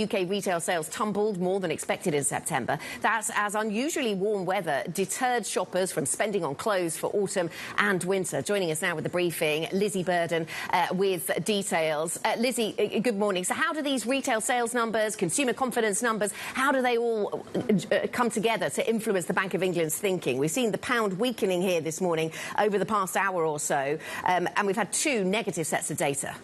UK retail sales tumbled more than expected in September. That's as unusually warm weather deterred shoppers from spending on clothes for autumn and winter. Joining us now with the briefing, Lizzie Burden with details. Lizzie, good morning. So how do these retail sales numbers, consumer confidence numbers, how do they all come together to influence the Bank of England's thinking? We've seen the pound weakening here this morning over the past hour or so, and we've had two negative sets of data.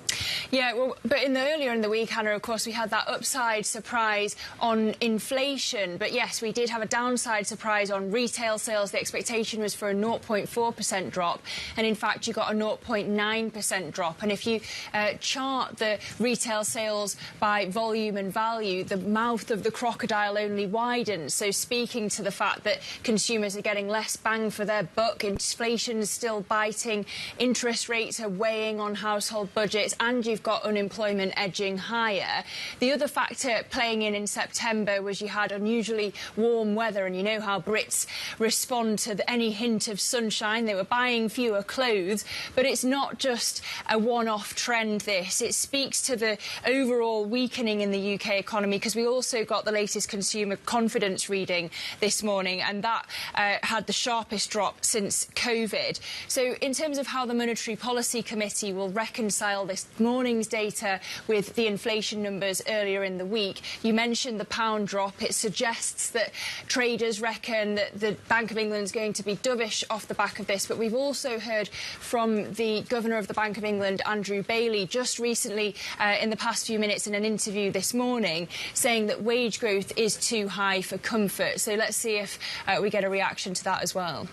Yeah, well, but earlier in the week, Hannah, of course, we had that upside surprise on inflation. But yes, we did have a downside surprise on retail sales. The expectation was for a 0.4% drop. And in fact, you got a 0.9% drop. And if you chart the retail sales by volume and value, the mouth of the crocodile only widens. So speaking to the fact that consumers are getting less bang for their buck, inflation is still biting, interest rates are weighing on household budgets, and you've got unemployment edging higher. The other factor playing in September was you had unusually warm weather, and you know how Brits respond to any hint of sunshine. They were buying fewer clothes, but it's not just a one-off trend, this. It speaks to the overall weakening in the UK economy, because we also got the latest consumer confidence reading this morning, and that had the sharpest drop since COVID. So in terms of how the Monetary Policy Committee will reconcile this morning's data with the inflation numbers earlier in the week, you mentioned the pound drop. It suggests that traders reckon that the Bank of England is going to be dovish off the back of this. But we've also heard from the Governor of the Bank of England, Andrew Bailey, just recently in the past few minutes in an interview this morning, saying that wage growth is too high for comfort. So let's see if we get a reaction to that as well.